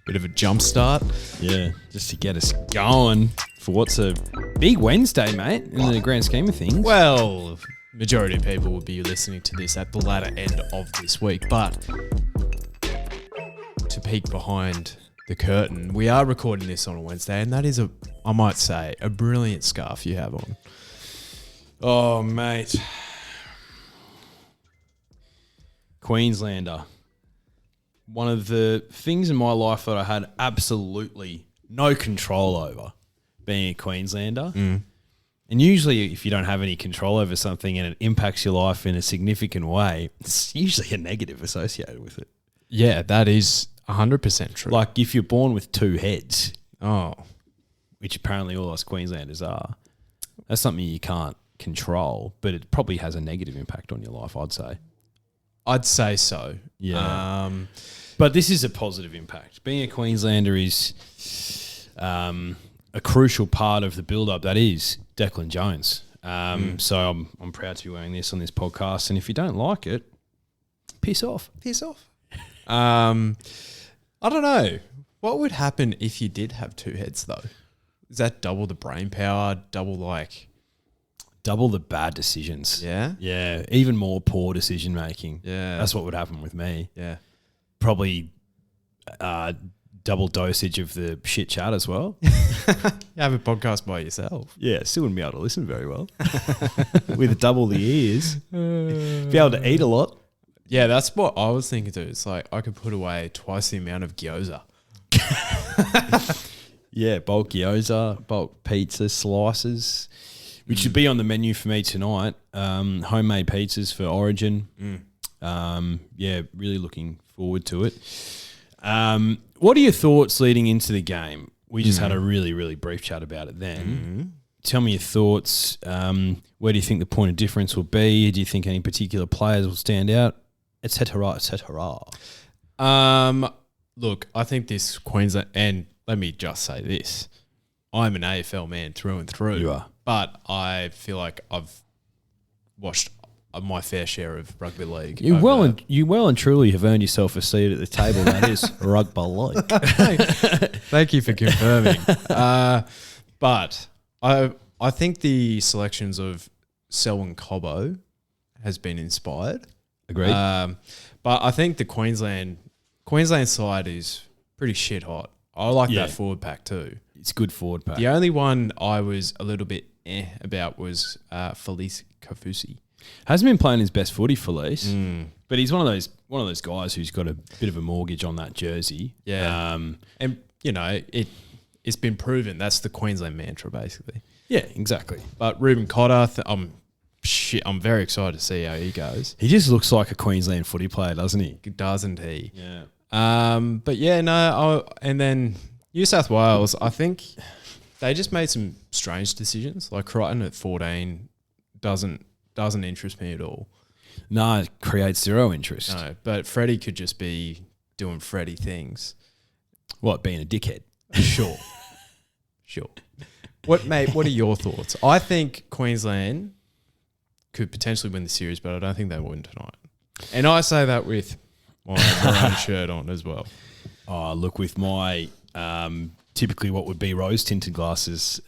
Bit of a jump start. Yeah, just to get us going for what's a big Wednesday, mate, in the grand scheme of things. Well, majority of people will be listening to this at the latter end of this week, but to peek behind the curtain, we are recording this on a Wednesday, and that is I might say, a brilliant scarf you have on. Oh, mate. Queenslander. One of the things in my life that I had absolutely no control over, being a Queenslander. Mm. And usually if you don't have any control over something and it impacts your life in a significant way, it's usually a negative associated with it. Yeah, that is 100% true. Like if you're born with two heads, oh, which apparently all us Queenslanders are, that's something you can't control, but it probably has a negative impact on your life, I'd say. I'd say so. Yeah. But this is a positive impact. Being a Queenslander is a crucial part of the build-up that is Declan Jones. So I'm proud to be wearing this on this podcast. And if you don't like it, piss off. Piss off. I don't know. What would happen if you did have two heads, though? Is that double the brain power, double the bad decisions. Yeah? Yeah. Even more poor decision making. Yeah. That's what would happen with me. Yeah. Probably double dosage of the shit chat as well. You have a podcast by yourself. Yeah, still wouldn't be able to listen very well. With double the ears. Be able to eat a lot. Yeah, that's what I was thinking too. It's like I could put away twice the amount of gyoza. Yeah, bulk gyoza, bulk pizza slices, which should be on the menu for me tonight. Homemade pizzas for Aryton. Yeah, really looking forward to it. What are your thoughts leading into the game? We just had a really, really brief chat about it then. Tell me your thoughts. Where do you think the point of difference will be? Do you think any particular players will stand out? Et cetera, et cetera. Look, I think this Queensland, and let me just say this, I'm an AFL man through and through. You are. But I feel like I've watched my fair share of rugby league. You well and truly have earned yourself a seat at the table that is rugby league. Thank you for confirming. But I think the selections of Selwyn Cobbo has been inspired. Agreed. But I think the Queensland side is pretty shit hot. I like that forward pack too. It's good forward pack. The only one I was a little bit about was Felice Kafusi. Hasn't been playing his best footy, Felice, but he's one of those guys who's got a bit of a mortgage on that jersey. Yeah, and you know it's been proven that's the Queensland mantra basically. Yeah, exactly. But Ruben Cotter, I'm very excited to see how he goes. He just looks like a Queensland footy player, doesn't he? Doesn't he? Yeah. But yeah, no. And then New South Wales, I think they just made some strange decisions. Like Crichton at 14 doesn't interest me at all. No, it creates zero interest. No, but Freddie could just be doing Freddie things. What, being a dickhead? Sure. What are your thoughts? I think Queensland could potentially win the series, but I don't think they win tonight. And I say that with my maroon shirt on as well. Oh, look, with my typically what would be rose tinted glasses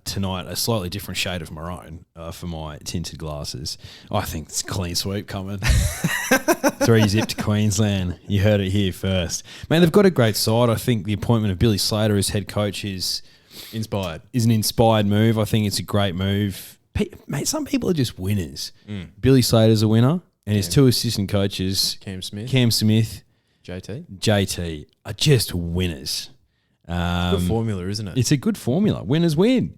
tonight, a slightly different shade of maroon for my tinted glasses. I think it's a clean sweep coming. 3-0 to Queensland. You heard it here first. Man, they've got a great side. I think the appointment of Billy Slater as head coach is an inspired move. I think it's a great move. Mate, some people are just winners. Billy Slater's a winner, and his two assistant coaches, Cam Smith, JT, are just winners. Good formula, isn't it? It's a good formula. Winners win.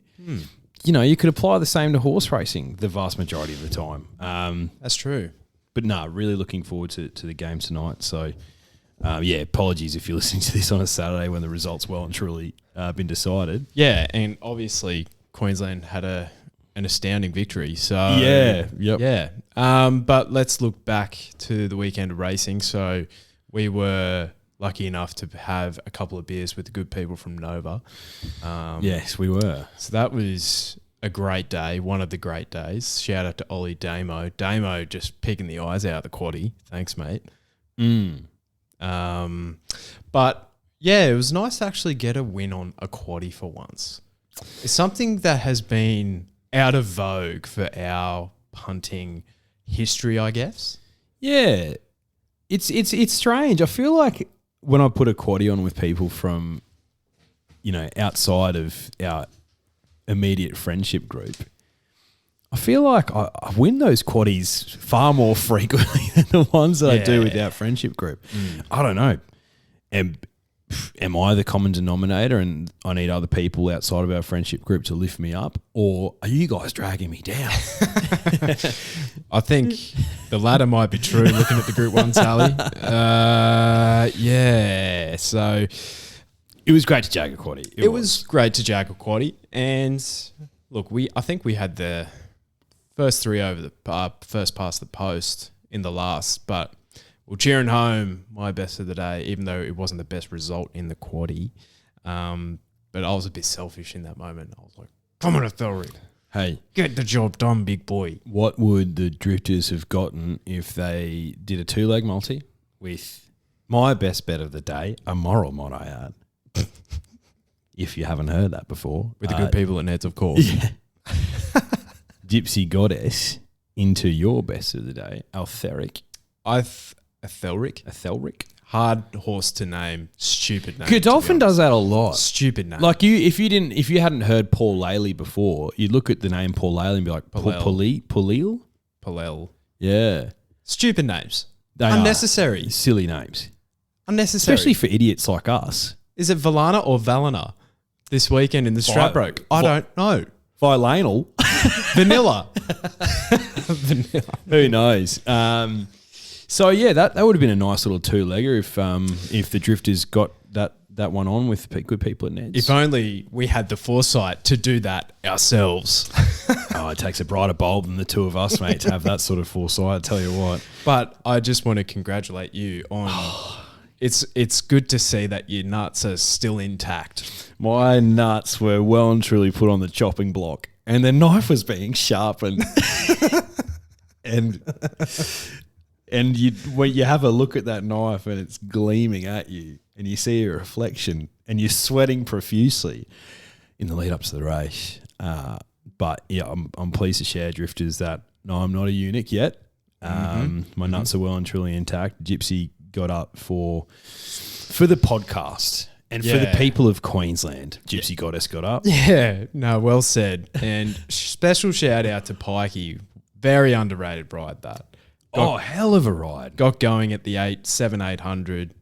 You know, you could apply the same to horse racing the vast majority of the time. That's true. But no, really looking forward to the game tonight. So, apologies if you're listening to this on a Saturday when the result's well and truly been decided. Yeah, and obviously Queensland had an astounding victory. So yeah. But let's look back to the weekend of racing. So we were lucky enough to have a couple of beers with the good people from Nova. Yes, we were. So that was a great day, one of the great days. Shout out to Ollie Damo. Damo just picking the eyes out of the quaddie. Thanks, mate. But yeah, it was nice to actually get a win on a quaddie for once. It's something that has been out of vogue for our punting history, I guess. Yeah. It's strange. I feel like when I put a quaddie on with people from, outside of our immediate friendship group, I feel like I win those quaddies far more frequently than the ones that I do with our friendship group. I don't know. Am I the common denominator and I need other people outside of our friendship group to lift me up? Or are you guys dragging me down? I think the latter might be true looking at the Group 1 tally. Yeah, so... It was great to jag a quaddie. It was great to jag a quaddie. And look, I think we had the first three over the first past the post in the last, but we're cheering home my best of the day, even though it wasn't the best result in the quaddie. But I was a bit selfish in that moment. I was like, come on, Ethelred. Hey. Get the job done, big boy. What would the Drifters have gotten if they did a 2-leg multi with my best bet of the day, a moral, might I add? If you haven't heard that before. With the good people at Neds, of course. Yeah. Gypsy Goddess into your best of the day, Altherric. Ethelric. Hard horse to name. Stupid name. Godolphin does that a lot. Stupid name. Like if you hadn't heard Paul Laley before, you'd look at the name Paul Laley and be like, Paleel? Palel. Yeah. Stupid names. They unnecessary. Are silly names. Unnecessary. Especially for idiots like us. Is it Valana or Valana this weekend in the Stradbroke? I don't know. Vilanal. Vanilla. Who knows? So yeah, that would have been a nice little 2-legger if the Drifters got that one on with good people at Neds. If only we had the foresight to do that ourselves. Oh, it takes a brighter bulb than the two of us, mate, to have that sort of foresight, I tell you what. But I just want to congratulate you on... It's good to see that your nuts are still intact. My nuts were well and truly put on the chopping block, and the knife was being sharpened. and when you have a look at that knife and it's gleaming at you, and you see a reflection, and you're sweating profusely in the lead up to the race. But yeah, I'm pleased to share, Drifters, that no, I'm not a eunuch yet. My nuts are well and truly intact. Gypsy got up for the podcast and for the people of Queensland. Gypsy Goddess got up. Yeah, no, well said. And special shout out to Pikey. Very underrated ride that. Hell of a ride. Got going at the 800.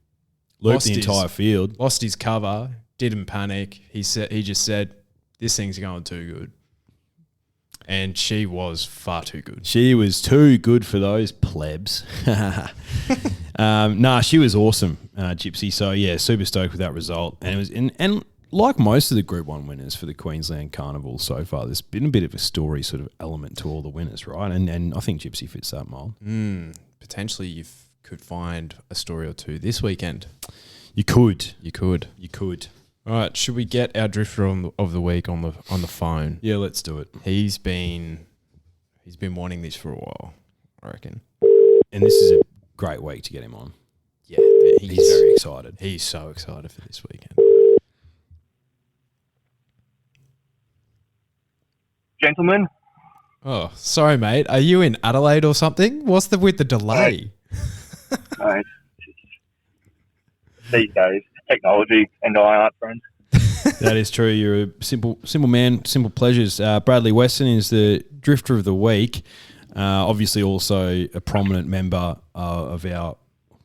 Looped the entire field. Lost his cover. Didn't panic. He just said, this thing's going too good. And she was far too good. She was too good for those plebs. She was awesome, Gypsy. So yeah, super stoked with that result. And it was and like most of the Group 1 winners for the Queensland Carnival so far, there's been a bit of a story sort of element to all the winners, right? And I think Gypsy fits that mold. Potentially you could find a story or two this weekend. You could. All right, should we get our drifter of the week on the phone? Yeah, let's do it. He's been wanting this for a while, I reckon. And this is a great week to get him on. Yeah, he's very excited. He's so excited for this weekend. Gentlemen. Oh, sorry, mate. Are you in Adelaide or something? What's with the delay? No, it's these days, technology and I aren't friends. That is true. You're a simple man, simple pleasures. Bradley Weston is the drifter of the week. Obviously, also a prominent member of our.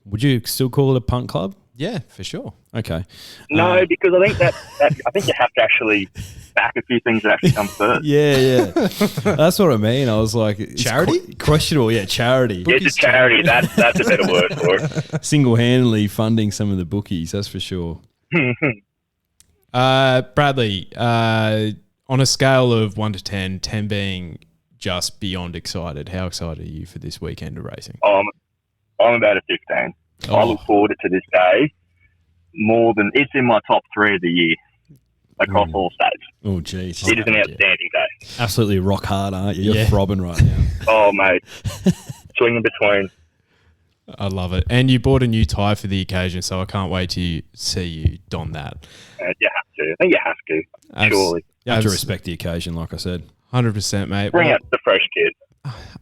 Would you still call it a punt club? Yeah, for sure. Okay. No, because I think that I think you have to actually back a few things that actually come first. Yeah. That's what I mean. I was like, charity? Questionable, yeah, charity. It's a charity. That's a better word for it. Single-handedly funding some of the bookies, that's for sure. Bradley, on a scale of 1 to 10, 10 being just beyond excited, how excited are you for this weekend of racing? I'm about a 15. Oh. I look forward to this day more than it's in my top 3 of the year across all states. Oh, geez. It is an outstanding day. Absolutely rock hard, aren't you? You're throbbing right now. Oh, mate. Swinging between I love it. And you bought a new tie for the occasion, so I can't wait to see you don that. You have to. I think you have to, surely. You have to respect the occasion, like I said. 100%, mate. Bring out the fresh kid.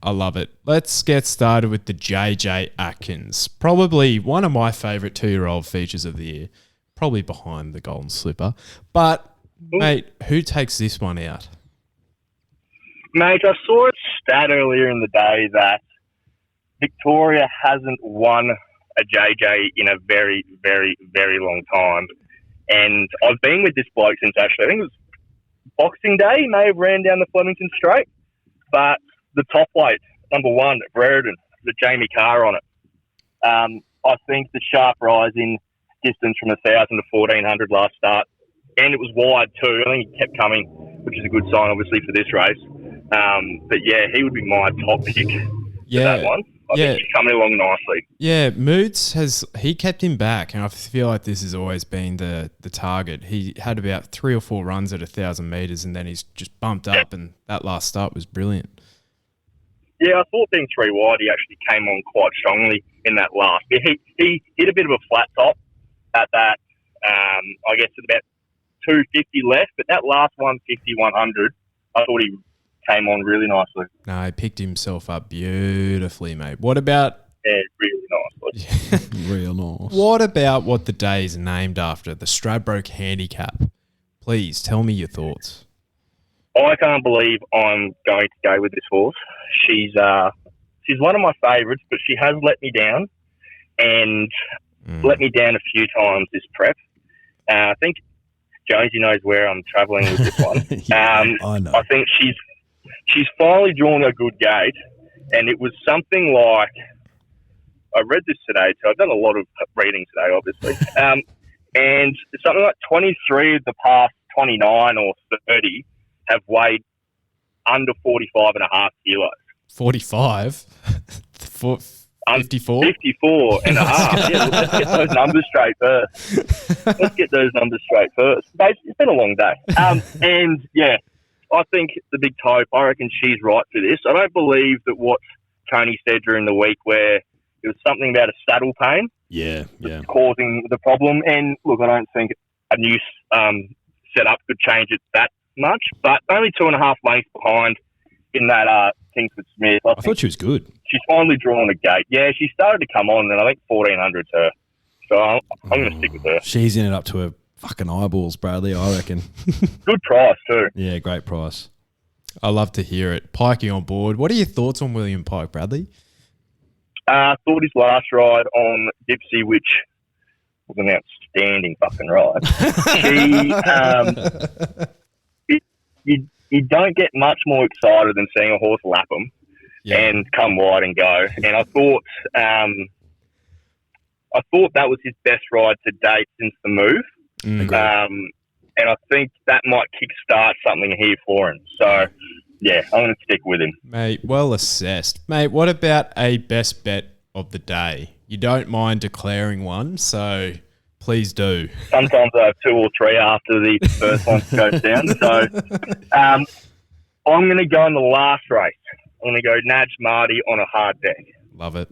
I love it. Let's get started with the JJ Atkins. Probably one of my favourite 2-year-old features of the year. Probably behind the Golden Slipper. But, mate, who takes this one out? Mate, I saw a stat earlier in the day that Victoria hasn't won a JJ in a very, very, very long time. And I've been with this bloke since actually, I think it was Boxing Day. He may have ran down the Flemington Straight. But the top weight, number 1 at Aryton, the Jamie Carr on it. I think the sharp rise in distance from 1,000 to 1,400 last start. And it was wide too. I think he kept coming, which is a good sign, obviously, for this race. But yeah, he would be my top pick for that one. I think he's coming along nicely. Yeah, Moods he kept him back, and I feel like this has always been the target. He had about 3 or 4 runs at 1,000 metres, and then he's just bumped up, and that last start was brilliant. Yeah, I thought being 3 wide, he actually came on quite strongly in that last. He hit a bit of a flat top at that, I guess at about 250 left, but that last 150, 100, I thought he came on really nicely. No, he picked himself up beautifully, mate. What about... Yeah, really nicely. Real nice. What about what the day is named after, the Stradbroke Handicap? Please, tell me your thoughts. I can't believe I'm going to go with this horse. She's one of my favourites, but she has let me down, and let me down a few times this prep. I think Jonesy knows where I'm travelling with this one. I know. I think she's finally drawn a good gate, and it was something like, I read this today, so I've done a lot of reading today, obviously, and it's something like 23 of the past 29 or 30 have weighed under 45 and a half kilos. 45? 54? 54 and a half. Yeah, let's get those numbers straight first. It's been a long day. And, yeah, I think the big tope, I reckon she's right for this. I don't believe that what Tony said during the week where it was something about a saddle pain. Yeah. Causing the problem. And, look, I don't think a new setup could change it that much, but only 2.5 lengths behind in that Kingsford Smith. I thought she was good. She's finally drawn a gate. Yeah, she started to come on, and I think 1,400's her. So I'm going to stick with her. She's in it up to her fucking eyeballs, Bradley, I reckon. Good price too. Yeah, great price. I love to hear it. Pikey on board. What are your thoughts on William Pike, Bradley? Thought his last ride on Gypsy, which was an outstanding fucking ride. You don't get much more excited than seeing a horse lap him and come wide and go. And I thought that was his best ride to date since the move. And I think that might kickstart something here for him. So, yeah, I'm going to stick with him. Mate, well assessed. Mate, what about a best bet of the day? You don't mind declaring one, so please do. Sometimes I have 2 or 3 after the first one goes down. So I'm going to go in the last race. I'm going to go Naj Marty on a hard deck. Love it.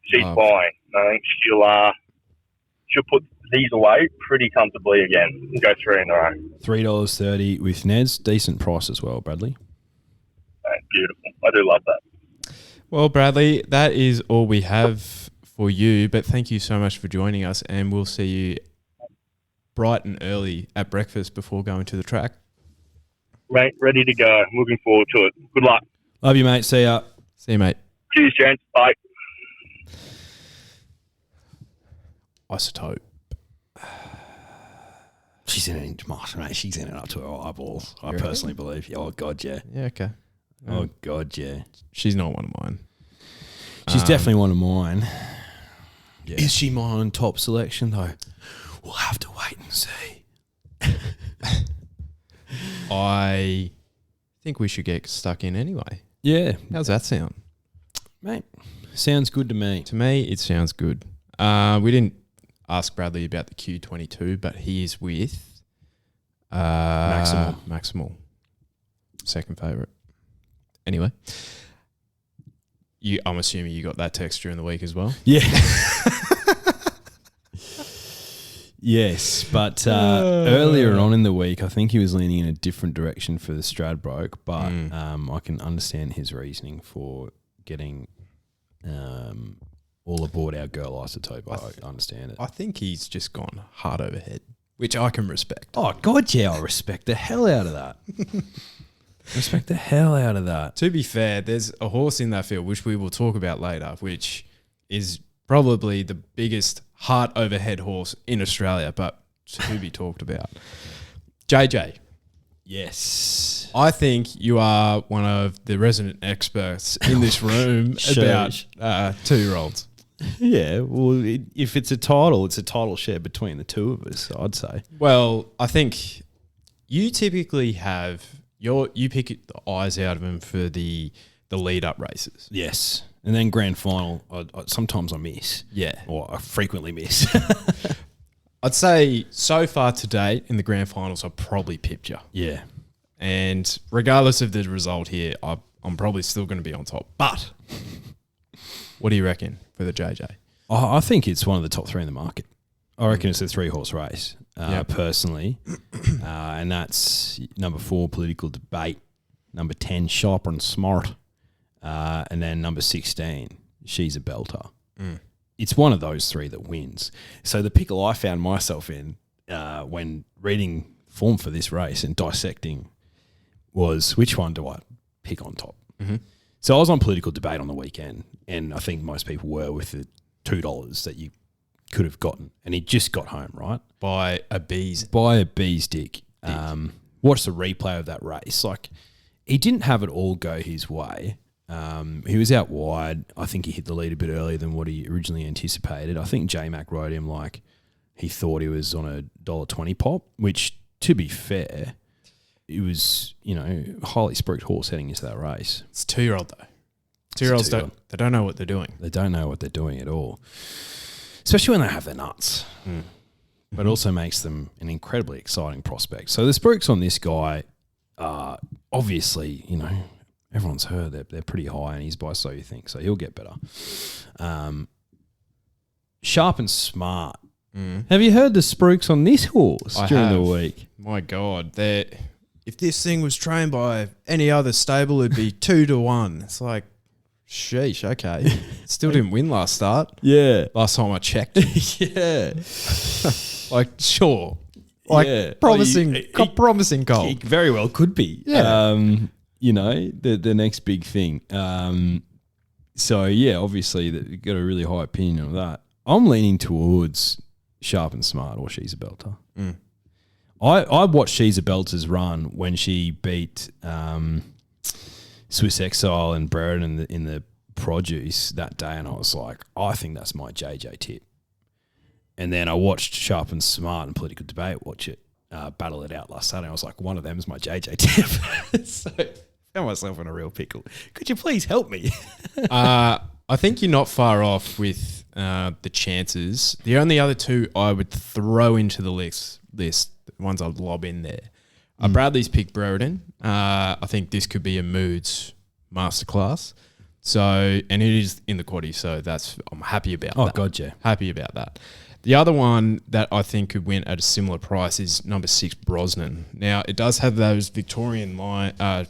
She's fine. I think she'll put these away pretty comfortably again and go 3 in a row. $3.30 with Neds. Decent price as well, Bradley. Beautiful. I do love that. Well, Bradley, that is all we have for you, but thank you so much for joining us, and we'll see you bright and early at breakfast before going to the track. Mate, ready to go. Looking forward to it. Good luck. Love you, mate. See ya. See you, mate. Cheers, gents. Bye. Isotope. She's in it, mate. She's in it up to her eyeballs. I personally believe. Oh, God, yeah. Yeah, okay. Oh, God, yeah. She's not one of mine. She's definitely one of mine. Yeah. Is she my top selection, though? We'll have to wait and see. I think we should get stuck in anyway. Yeah. How's that sound? Mate, sounds good to me. To me, it sounds good. We didn't ask Bradley about the Q22, but he is with Maximal. Second favourite. Anyway. I'm assuming you got that text during the week as well. Yeah. Yes, but earlier on in the week, I think he was leaning in a different direction for the Stradbroke, but I can understand his reasoning for getting all aboard our girl isotope. I understand it. I think he's just gone hard overhead, which I can respect. Oh, God, yeah, I respect the hell out of that. Respect the hell out of that. To be fair, there's a horse in that field, which we will talk about later, which is probably the biggest heart overhead horse in Australia, but to be talked about. JJ. Yes. I think you are one of the resident experts in this room about 2-year-olds. Yeah, well, if it's a title share between the two of us, I'd say. Well, I think you typically have you pick the eyes out of them for the lead up races. Yes. And then grand final, sometimes I miss. Yeah. Or I frequently miss. I'd say so far to date in the grand finals, I've probably pipped you. Yeah. And regardless of the result here, I'm probably still going to be on top. But what do you reckon for the JJ? I think it's one of the top 3 in the market. I reckon it's a 3-horse race, personally. And that's number 4, Political Debate. Number 10, Sharp and Smart. And then number 16, She's a Belter. It's one of those 3 that wins. So the pickle I found myself in when reading form for this race and dissecting was, which one do I pick on top? Mm-hmm. So I was on Political Debate on the weekend, and I think most people were with the $2 that you could have gotten, and he just got home, right? By a bee's dick. Watched the replay of that race. Like, he didn't have it all go his way. He was out wide. I think he hit the lead a bit earlier than what he originally anticipated. I think J-Mac rode him like he thought he was on a $1.20 pop, which, to be fair, it was, highly spruiked horse heading into that race. It's a 2-year-old though. 2-year-olds they don't know what they're doing. They don't know what they're doing at all, especially when they have their nuts. But also makes them an incredibly exciting prospect. So the spruiks on this guy are obviously, everyone's heard that they're pretty high, and he's by So You Think, so he'll get better. Sharp and Smart. Have you heard the spruiks on this horse during the week? My God, if this thing was trained by any other stable, it'd be 2-1. It's like, sheesh, okay. Still didn't win last start. Yeah. Last time I checked. Yeah. Like, sure. Like, promising goal. It very well could be. Yeah. The next big thing. So, yeah, obviously, you've got a really high opinion of that. I'm leaning towards Sharp and Smart or She's a Belter. I watched She's a Belter's run when she beat Swiss Exile and Brereton in the produce that day, and I was like, I think that's my JJ tip. And then I watched Sharp and Smart and Political Debate battle it out last Saturday. I was like, one of them is my JJ tip. So I found myself in a real pickle. Could you please help me? I think you're not far off with the chances. The only other 2 I would throw into the list, the ones I'd lob in there. Bradley's picked Brereton. I think this could be a Moods masterclass. So, and it is in the quaddie, so I'm happy about that. Oh, God, yeah. Happy about that. The other one that I think could win at a similar price is number 6, Brosnan. Now, it does have those Victorian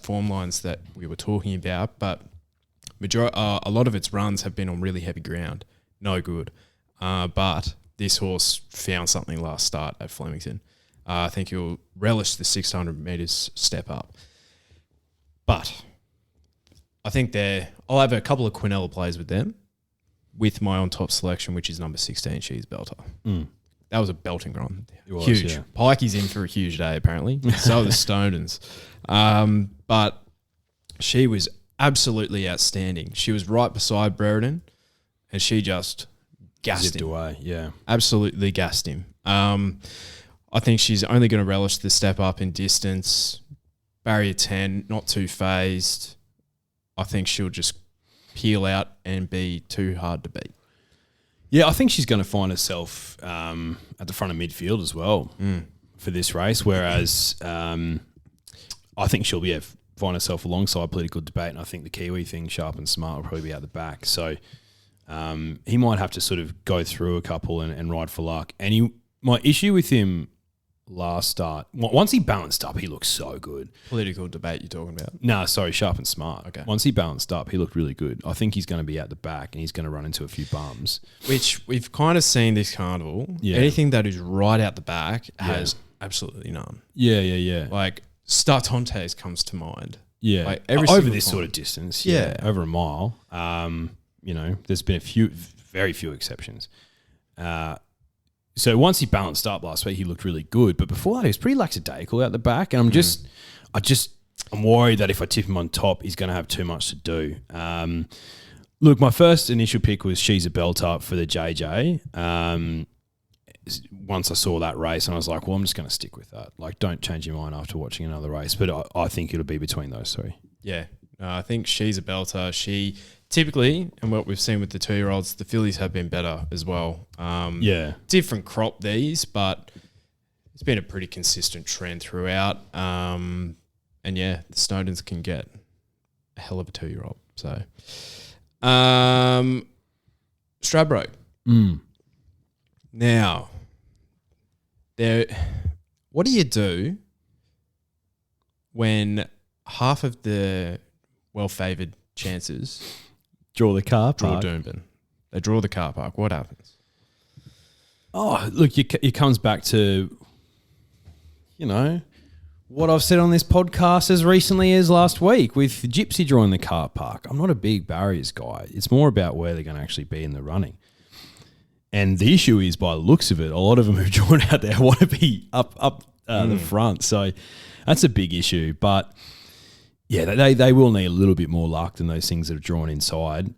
form lines that we were talking about, but a lot of its runs have been on really heavy ground. No good. But this horse found something last start at Flemington. I think he'll relish the 600 metres step up. But I think I'll have a couple of Quinella plays with them, with my on-top selection, which is number 16, She's Belter. That was a belting run. Huge. Yeah. Pikey's in for a huge day, apparently. So are the Stonens. But she was absolutely outstanding. She was right beside Brereton, and she just gassed him. Away, yeah. Absolutely gassed him. I think she's only going to relish the step up in distance. Barrier 10, not too phased. I think she'll just peel out and be too hard to beat. Yeah, I think she's going to find herself at the front of midfield as well for this race, whereas I think she'll be find herself alongside political debate, and I think the Kiwi thing, sharp and smart, will probably be out the back. So he might have to sort of go through a couple and ride for luck. And my issue with him last start, once he balanced up, he looked so good. Political debate you're talking about? No, sorry, sharp and smart. Okay. Once he balanced up, he looked really good. I think he's going to be out the back and he's going to run into a few bums. Which we've kind of seen this carnival. Yeah. Anything that is right out the back has absolutely none. Yeah. Like Startontes comes to mind. Yeah. Like every over single this time. sort of distance. Yeah. Over a mile. There's been very few exceptions. So once he balanced up last week, he looked really good. But before that, he was pretty lackadaisical out the back. And I'm worried that if I tip him on top, he's going to have too much to do. Look, my first initial pick was She's a Belter for the JJ. Once I saw that race, and I was like, well, I'm just going to stick with that. Like, don't change your mind after watching another race. But I think it'll be between those three. Yeah. I think She's a Belter. She typically, and what we've seen with the 2-year-olds, the fillies have been better as well. Different crop these, but it's been a pretty consistent trend throughout. And yeah, the Snowdens can get a hell of a 2-year-old. So, Stradbroke. Now, what do you do when half of the well-favoured chances Draw the car draw park. Doomben? They draw the car park. What happens? Oh, look, it comes back to, what I've said on this podcast as recently as last week with Gypsy drawing the car park. I'm not a big barriers guy. It's more about where they're going to actually be in the running. And the issue is, by the looks of it, a lot of them who've drawn out there want to be up the front. So that's a big issue. But yeah, they will need a little bit more luck than those things that are drawn inside.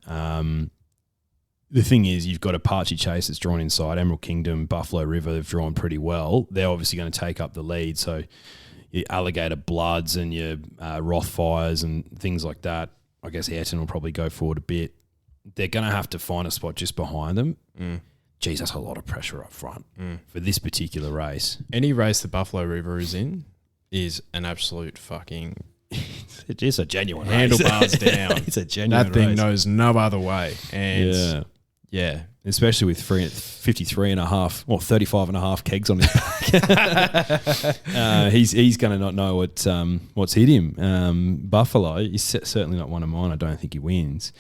The thing is, you've got Apache Chase that's drawn inside, Emerald Kingdom, Buffalo River, they've drawn pretty well. They're obviously going to take up the lead. So your Alligator Bloods and your Rothfires and things like that, I guess Ayrton will probably go forward a bit. They're going to have to find a spot just behind them. Geez, that's a lot of pressure up front for this particular race. Any race the Buffalo River is in is an absolute fucking It is a genuine handlebars race. down. It's a genuine That thing race. knows no other way. And yeah. Especially with 53 and a half, or 35 and a half kegs on his back. He's going to not know what's hit him. Buffalo, he's certainly not one of mine. I don't think he wins.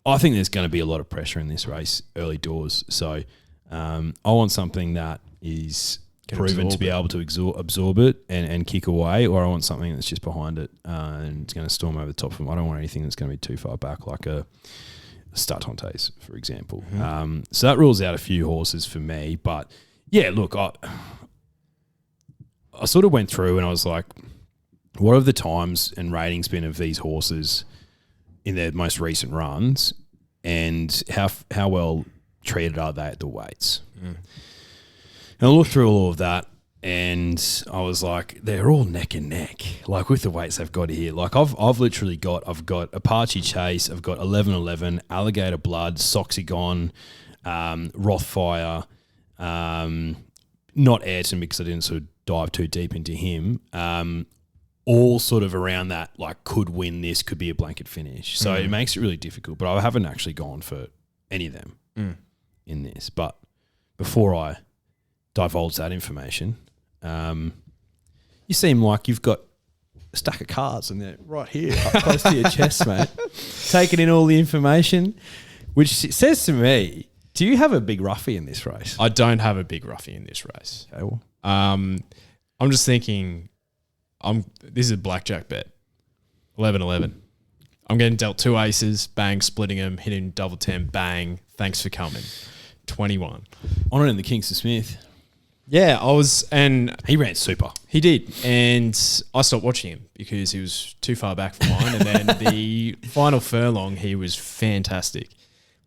I think there's going to be a lot of pressure in this race early doors. So I want something that is proven to be able to absorb it and kick away, or I want something that's just behind it and it's going to storm over the top of them. I don't want anything that's going to be too far back, like a Startontes, for example. So that rules out a few horses for me. But yeah, look, I sort of went through and I was like, what have the times and ratings been of these horses in their most recent runs, and how well treated are they at the weights? And I looked through all of that, and I was like, they're all neck and neck. Like with the weights they've got here, like I've literally got Apache Chase, I've got 1111, Alligator Blood, Soxygon, Rothfire, not Ayrton because I didn't sort of dive too deep into him. All sort of around that, like could win this, could be a blanket finish. So it makes it really difficult. But I haven't actually gone for any of them in this. But before I divulge that information, you seem like you've got a stack of cards and they're right here up close to your chest, mate. Taking in all the information, which says to me, do you have a big roughie in this race? I don't have a big roughie in this race. Okay, well. I'm just thinking, this is a blackjack bet. 11-11. I'm getting dealt 2 aces, bang, splitting them, hitting double 10, bang, thanks for coming. 21. On it in the Kingston Smith. Yeah, and he ran super. He did, and I stopped watching him because he was too far back for mine. And then the final furlong, he was fantastic.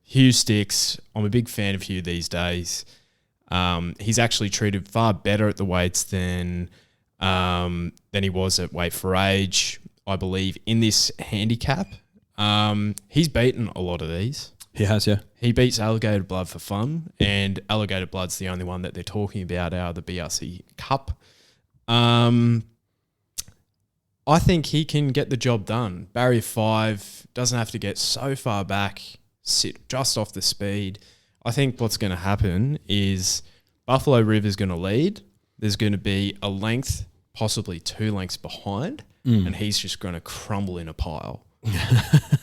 Hugh Sticks, I'm a big fan of Hugh these days. He's actually treated far better at the weights than he was at weight for age, I believe, in this handicap. He's beaten a lot of these. He has, yeah. He beats Alligator Blood for fun, and Alligator Blood's the only one that they're talking about out of the BRC Cup. I think he can get the job done. Barrier 5 doesn't have to get so far back, sit just off the speed. I think what's going to happen is Buffalo River's going to lead. There's going to be a length, possibly 2 lengths behind, and he's just going to crumble in a pile.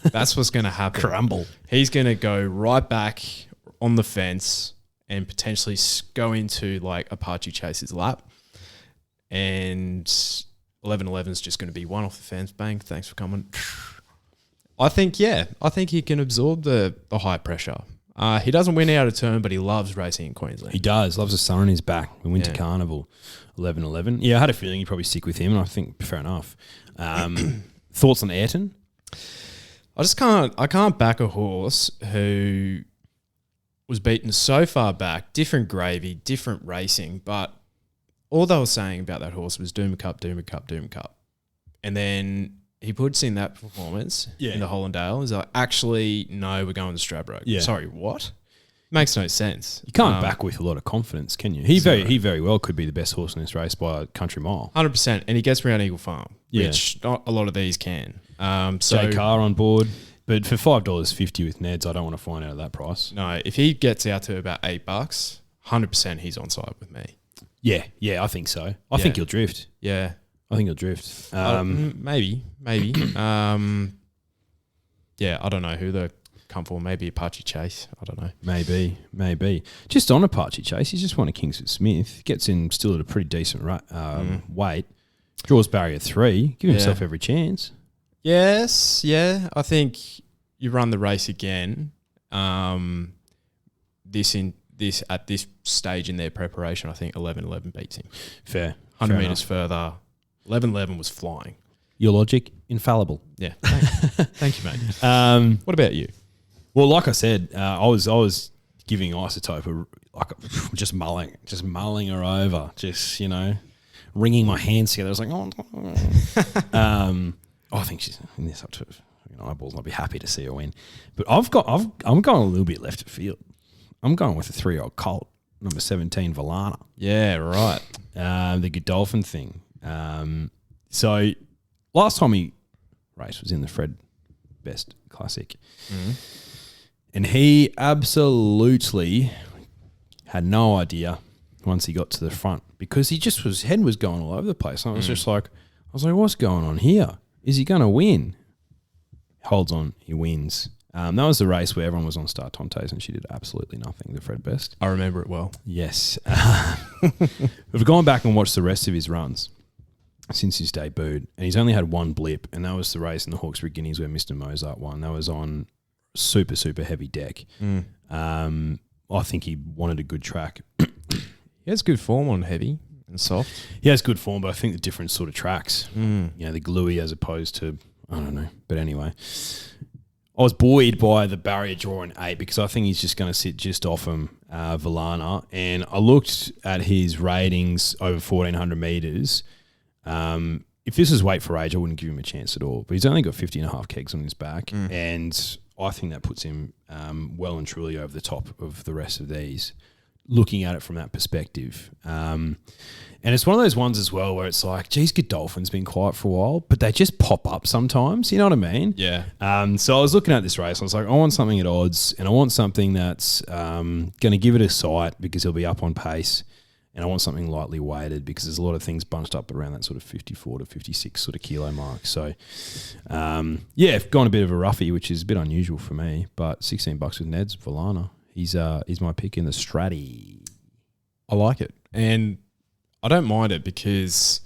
That's what's going to happen. Crumble. He's going to go right back on the fence and potentially go into like Apache Chase's lap. And 11-11 is just going to be one off the fence. Bang, thanks for coming. I think he can absorb the high pressure. He doesn't win out of turn, but he loves racing in Queensland. He does. Loves the sun on his back. The Winter Carnival, 11-11. Yeah, I had a feeling he'd probably stick with him, and I think fair enough. Thoughts on Ayrton? I can't back a horse who was beaten so far back, different gravy, different racing, but all they were saying about that horse was Doom Cup, Doom Cup, Doom Cup. And then he puts in that performance in the Hollandale. He's like, actually, no, we're going to Stradbroke. Yeah. Sorry, what? Makes no sense. You can't back with a lot of confidence, can you? He very well could be the best horse in this race by a country mile. 100%. And he gets around Eagle Farm, which not a lot of these can. Jay Carr on board. But for $5.50 with Neds, I don't want to find out at that price. No, if he gets out to about $8, 100% he's on side with me. Yeah, I think so. I think he'll drift. Yeah. I think he'll drift. Maybe. Yeah, I don't know who the come for. Maybe Apache Chase. I don't know. Maybe. Just on Apache Chase, he's just won a Kingsford Smith. Gets in still at a pretty decent weight. Draws barrier 3. Give himself every chance. Yes, yeah. I think you run the race again. At this stage in their preparation, I think 11-11 beats him. Fair. 100 metres further. 11-11 was flying. Your logic, infallible. Yeah. Thank you, mate. What about you? Well, like I said, I was giving Isotope just mulling her over, just, wringing my hands together. I was like, I think she's in this up to eyeballs. I'll be happy to see her win. But I'm going a little bit left of field. I'm going with a 3-year-old colt, number 17, Valana. Yeah, right. The Godolphin thing. So last time he raced was in the Fred Best Classic. Mm-hmm. And he absolutely had no idea once he got to the front because he just his head was going all over the place. And I was just like, what's going on here? Is he going to win? Holds on, he wins. That was the race where everyone was on Star Tontes and she did absolutely nothing, the Fred Best. I remember it well. Yes. We've gone back and watched the rest of his runs since his debut, and he's only had one blip, and that was the race in the Hawkesbury Guineas where Mr. Mozart won. That was on super, super heavy deck. I think he wanted a good track. He has good form on heavy and soft. He has good form, but I think the different sort of tracks, the gluey as opposed to, I don't know. But anyway, I was buoyed by the barrier draw in 8 because I think he's just going to sit just off him, Valana. And I looked at his ratings over 1,400 metres. If this was weight for age, I wouldn't give him a chance at all. But he's only got 50.5 kegs on his back. And I think that puts him well and truly over the top of the rest of these, looking at it from that perspective. And it's one of those ones as well where it's like, geez, Godolphin's been quiet for a while, but they just pop up sometimes. You know what I mean? Yeah. So I was looking at this race. I was like, I want something at odds, and I want something that's going to give it a sight because he'll be up on pace. And I want something lightly weighted because there's a lot of things bunched up around that sort of 54 to 56 sort of kilo mark. So, gone a bit of a roughie, which is a bit unusual for me. But $16 with Ned's Valana. He's my pick in the Stratty. I like it. And I don't mind it because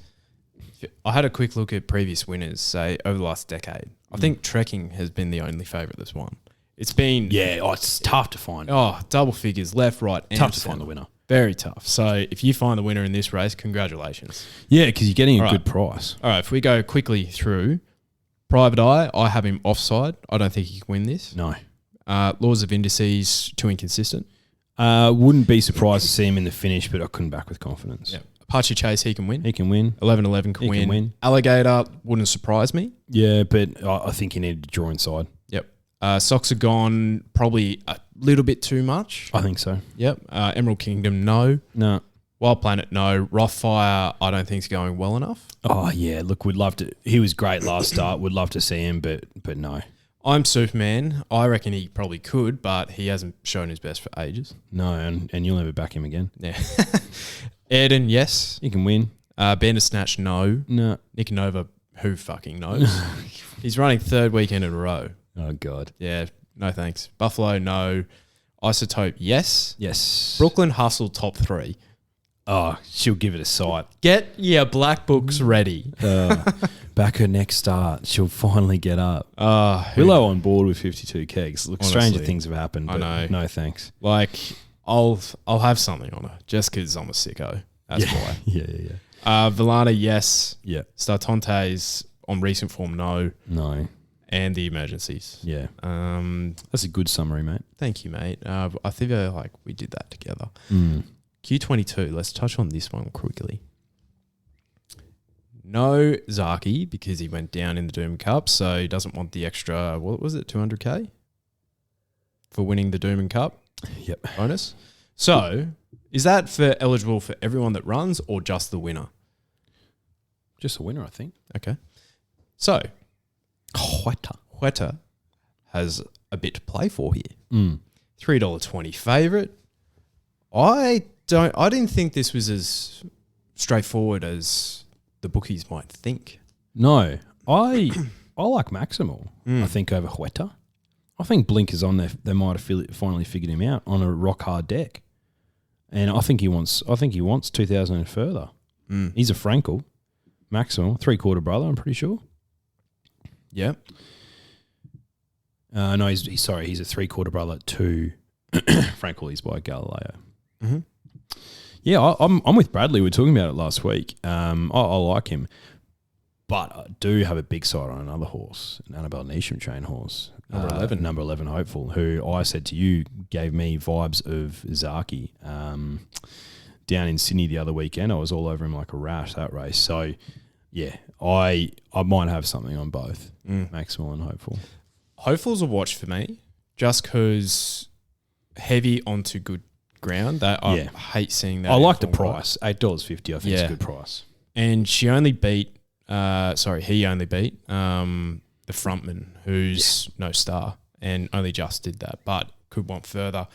I had a quick look at previous winners, say, over the last decade. I think Trekking has been the only favourite that's won. It's been... Yeah, it's tough to find. Oh, double figures, left, right, and tough to find the winner. Very tough. So if you find the winner in this race, congratulations. Yeah, because you're getting a good price. All right, if we go quickly through, Private Eye, I have him offside. I don't think he can win this. No. Laws of Indices, too inconsistent. Wouldn't be surprised to see him in the finish, but I couldn't back with confidence. Yeah. Apache Chase, he can win. He can win. 11-11 can win. Alligator wouldn't surprise me. Yeah, but I think he needed to draw inside. Yep. Soxagon, probably a little bit too much. I think so. Yep. Emerald Kingdom, no. No. Wild Planet, no. Rothfire, I don't think is going well enough. Oh, yeah. Look, we'd love to. He was great last start. Would love to see him, but no. I'm Superman. I reckon he probably could, but he hasn't shown his best for ages. No, and you'll never back him again. Yeah. Ayrton, yes. He can win. Bandersnatch, no. No. Nick Nova, who fucking knows? He's running third weekend in a row. Oh, God. Yeah, no thanks. Buffalo, no. Isotope, yes. Yes. Brooklyn Hustle, top 3. Oh, she'll give it a sight. Get your black books ready. Back her next start. She'll finally get up. Who Willow on board with 52 kegs. Look, Honestly, stranger things have happened, but I know. no thanks. Like, I'll have something on her just because I'm a sicko. That's why. Yeah. Villana, yes. Yeah. Startontes on recent form, no. No. And the emergencies. Yeah. That's a good summary, mate. Thank you, mate. I think we did that together. Mm. Q22, let's touch on this one quickly. No Zaki because he went down in the Doom Cup, so he doesn't want the extra, what was it, 200K for winning the Doom Cup Yep. bonus. So is that eligible for everyone that runs or just the winner? Just a winner, I think. Okay. So Huetor. has a bit to play for here. Mm. $3.20 favourite. I didn't think this was as straightforward as the bookies might think. No, I like Maximal. I think over Huetor. I think Blink is on there. They might have finally figured him out on a rock hard deck, and I think he wants 2,000 and further. He's a Frankel, Maximal 3/4 brother. I'm pretty sure. Yeah. No, he's a 3/4 brother to Frankel. He's by Galileo. Mm-hmm. Yeah, I'm with Bradley. We were talking about it last week. I like him, but I do have a big side on another horse, an Annabelle Neesham train horse, number 11 Hopeful, who I said to you gave me vibes of Zaki. Down in Sydney the other weekend, I was all over him like a rash that race. So, yeah, I might have something on both, Maximal and Hopeful. Hopeful's a watch for me, just because heavy onto good ground. I hate seeing that. I like the price, $8.50. I think it's Yeah. a good price. And he only beat the frontman, who's no star, and only just did that, but could want further.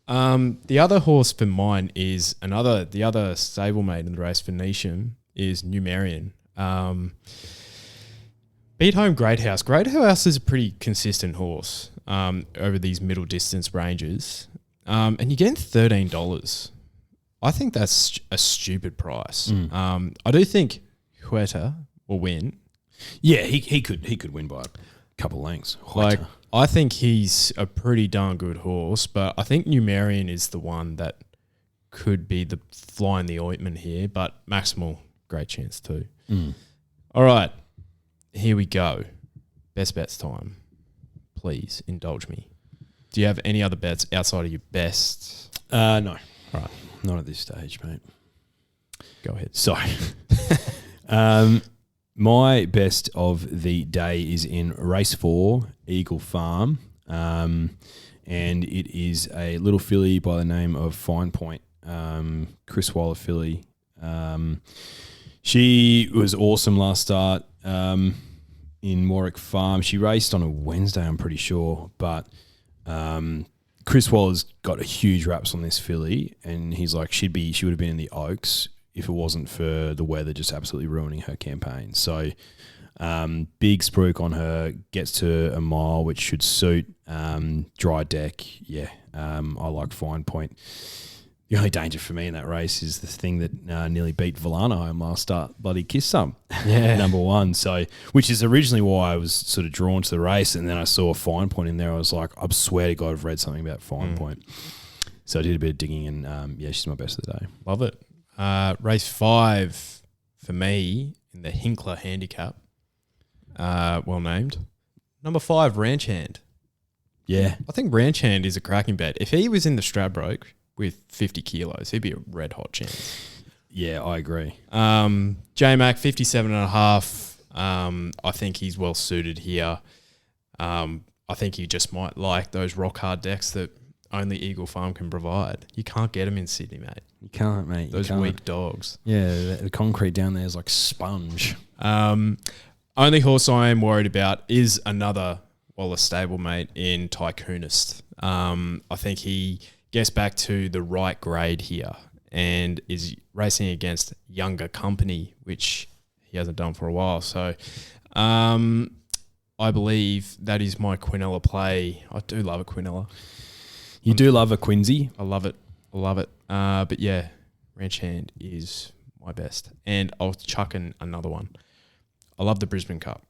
The other horse for mine is the other stablemate in the race for Neesham is Numerian. Beat home Great House. Great House is a pretty consistent horse over these middle distance ranges. And you're getting $13. I think that's a stupid price. I do think Huetor will win. Yeah, he could win by a couple lengths. Like, I think he's a pretty darn good horse, but I think Numerian is the one that could be the fly in the ointment here, but Maximal, great chance too. All right, here we go. Best bets time. Please indulge me. Do you have any other bets outside of your best? No. All right. Not at this stage, mate. Go ahead. Sorry. My best of the day is in race 4, Eagle Farm. And it is a little filly by the name of Fine Point, Chris Waller filly. She was awesome last start in Warwick Farm. She raced on a Wednesday, I'm pretty sure, but Chris Waller's got a huge raps on this filly, and he's like, she would have been in the Oaks if it wasn't for the weather just absolutely ruining her campaign. So big spruik on her, gets to a mile, which should suit. Dry deck, yeah. I like Fine Point. The only danger for me in that race is the thing that nearly beat Villana home last start, bloody Kiss Some, number 1. So, which is originally why I was sort of drawn to the race, and then I saw a Fine Point in there. I was like, I swear to God, I've read something about Fine Point. So I did a bit of digging, and she's my best of the day. Love it. Race 5 for me in the Hinkler Handicap. Well named. Number 5, Ranch Hand. Yeah. I think Ranch Hand is a cracking bet. If he was in the Stradbroke with 50 kilos, he'd be a red hot chance. Yeah, I agree. J-Mac, 57.5. I think he's well suited here. I think he just might like those rock hard decks that only Eagle Farm can provide. You can't get them in Sydney, mate. You can't, mate. Those weak dogs. Yeah, the concrete down there is like sponge. Only horse I am worried about is another Wallace stablemate in Tycoonist. I think he gets back to the right grade here and is racing against younger company, which he hasn't done for a while. So I believe that is my Quinella play. I do love a Quinella. You do love a Quincy. I love it. I love it. But yeah, Ranch Hand is my best. And I'll chuck in another one. I love the Brisbane Cup.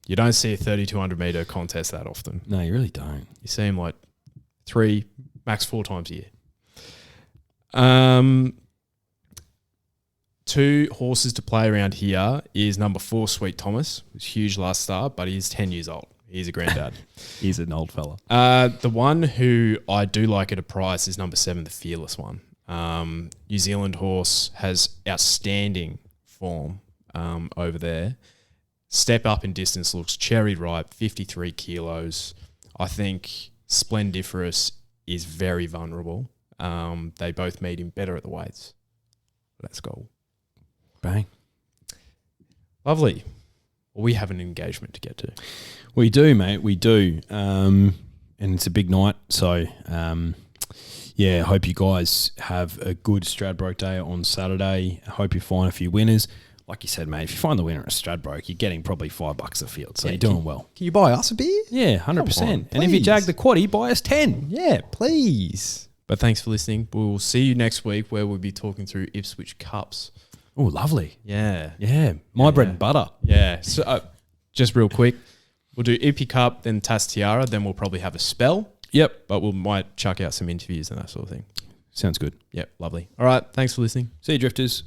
You don't see a 3,200 metre contest that often. No, you really don't. You see them like 3, max 4 times a year. 2 horses to play around here is number 4, Sweet Thomas. It was huge last start, but he's 10 years old. He's a granddad. He's an old fella. The one who I do like at a price is number 7, the Fearless one. New Zealand horse has outstanding form over there. Step up in distance, looks cherry ripe, 53 kilos. I think Splendiferous is very vulnerable. They both meet him better at the weights. Let's go. Bang. Lovely. Well, we have an engagement to get to. We do, mate. We do. And it's a big night. So, yeah, hope you guys have a good Stradbroke day on Saturday. I hope you find a few winners. Like you said, mate, if you find the winner at Stradbroke, you're getting probably $5 a field. So Yeah, you're doing well. Can you buy us a beer? Yeah, 100%. Come on, and if you please. jag the quaddie, buy us 10. Yeah, please. But thanks for listening. We'll see you next week where we'll be talking through Ipswich Cups. Oh, lovely. Yeah. Yeah, my bread and butter. Yeah. So just real quick, we'll do Ippy Cup, then Tas Tiara, then we'll probably have a spell. Yep. But we might chuck out some interviews and that sort of thing. Sounds good. Yep, lovely. All right, thanks for listening. See you, Drifters.